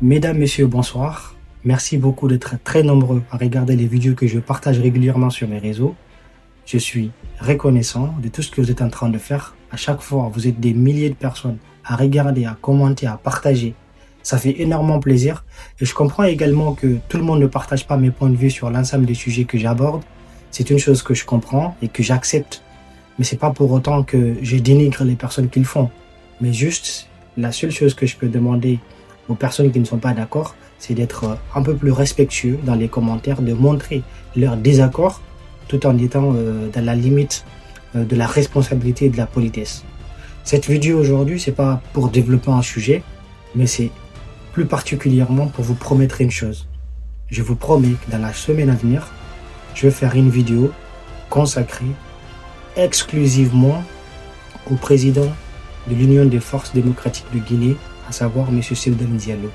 Mesdames, Messieurs, bonsoir. Merci beaucoup d'être très nombreux à regarder les vidéos que je partage régulièrement sur mes réseaux. Je suis reconnaissant de tout ce que vous êtes en train de faire. À chaque fois, vous êtes des milliers de personnes à regarder, à commenter, à partager. Ça fait énormément plaisir. Et je comprends également que tout le monde ne partage pas mes points de vue sur l'ensemble des sujets que j'aborde. C'est une chose que je comprends et que j'accepte. Mais c'est pas pour autant que je dénigre les personnes qui le font. Mais juste, la seule chose que je peux demander aux personnes qui ne sont pas d'accord, c'est d'être un peu plus respectueux dans les commentaires, de montrer leur désaccord tout en étant dans la limite de la responsabilité et de la politesse. Cette vidéo aujourd'hui, c'est pas pour développer un sujet, mais c'est plus particulièrement pour vous promettre une chose. Je vous promets que dans la semaine à venir, je vais faire une vidéo consacrée exclusivement au président de l'Union des forces démocratiques de Guinée, à savoir M. Cellou Dalein Diallo.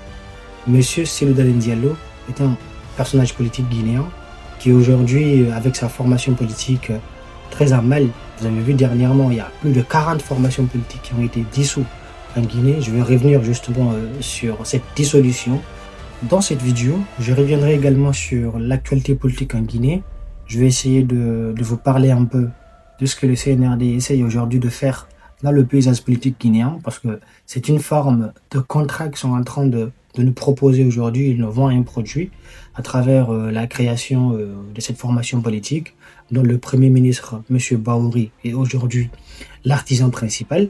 M. Cellou Dalein Diallo est un personnage politique guinéen qui aujourd'hui, avec sa formation politique très à mal, vous avez vu dernièrement, il y a plus de 40 formations politiques qui ont été dissoutes en Guinée. Je vais revenir justement sur cette dissolution. Dans cette vidéo, je reviendrai également sur l'actualité politique en Guinée. Je vais essayer de vous parler un peu de ce que le CNRD essaye aujourd'hui de faire dans le paysage politique guinéen, parce que c'est une forme de contrat qu'ils sont en train de nous proposer aujourd'hui. Ils nous vendent un produit à travers la création de cette formation politique, dont le Premier ministre, M. Bahouri, est aujourd'hui l'artisan principal.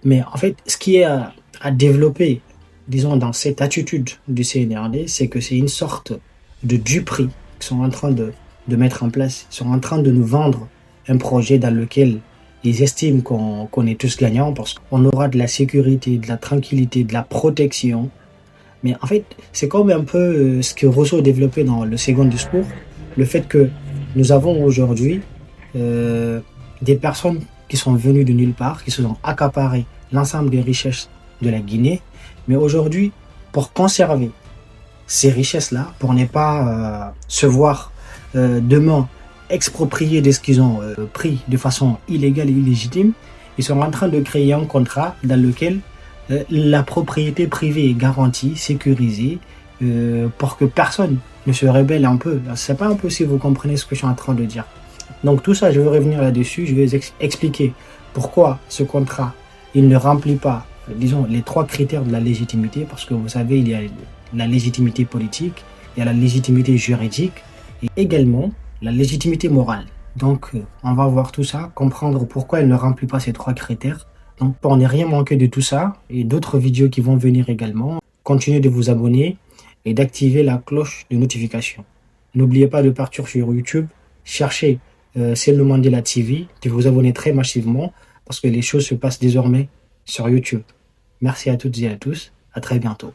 Mais en fait, ce qui est à développer, disons, dans cette attitude du CNRD, c'est que c'est une sorte de duperie qu'ils sont en train de mettre en place. Ils sont en train de nous vendre un projet dans lequel ils estiment qu'on est tous gagnants parce qu'on aura de la sécurité, de la tranquillité, de la protection. Mais en fait, c'est comme un peu ce que Rousseau développait dans le second discours, le fait que nous avons aujourd'hui des personnes qui sont venues de nulle part, qui se sont accaparées l'ensemble des richesses de la Guinée. Mais aujourd'hui, pour conserver ces richesses-là, pour ne pas se voir demain expropriés de ce qu'ils ont pris de façon illégale et illégitime, ils sont en train de créer un contrat dans lequel la propriété privée est garantie, sécurisée, pour que personne ne se rebelle un peu. C'est pas un peu si vous comprenez ce que je suis en train de dire. Donc tout ça, je vais revenir là-dessus, je vais expliquer pourquoi ce contrat, il ne remplit pas, disons, les 3 critères de la légitimité, parce que vous savez, il y a la légitimité politique, il y a la légitimité juridique, et également la légitimité morale. Donc, on va voir tout ça, comprendre pourquoi elle ne remplit pas ces 3 critères. Donc, pour ne rien manquer de tout ça, et d'autres vidéos qui vont venir également, continuez de vous abonner et d'activer la cloche de notification. N'oubliez pas de partir sur YouTube, cherchez Cellou Mandela TV, de vous abonner très massivement, parce que les choses se passent désormais sur YouTube. Merci à toutes et à tous, à très bientôt.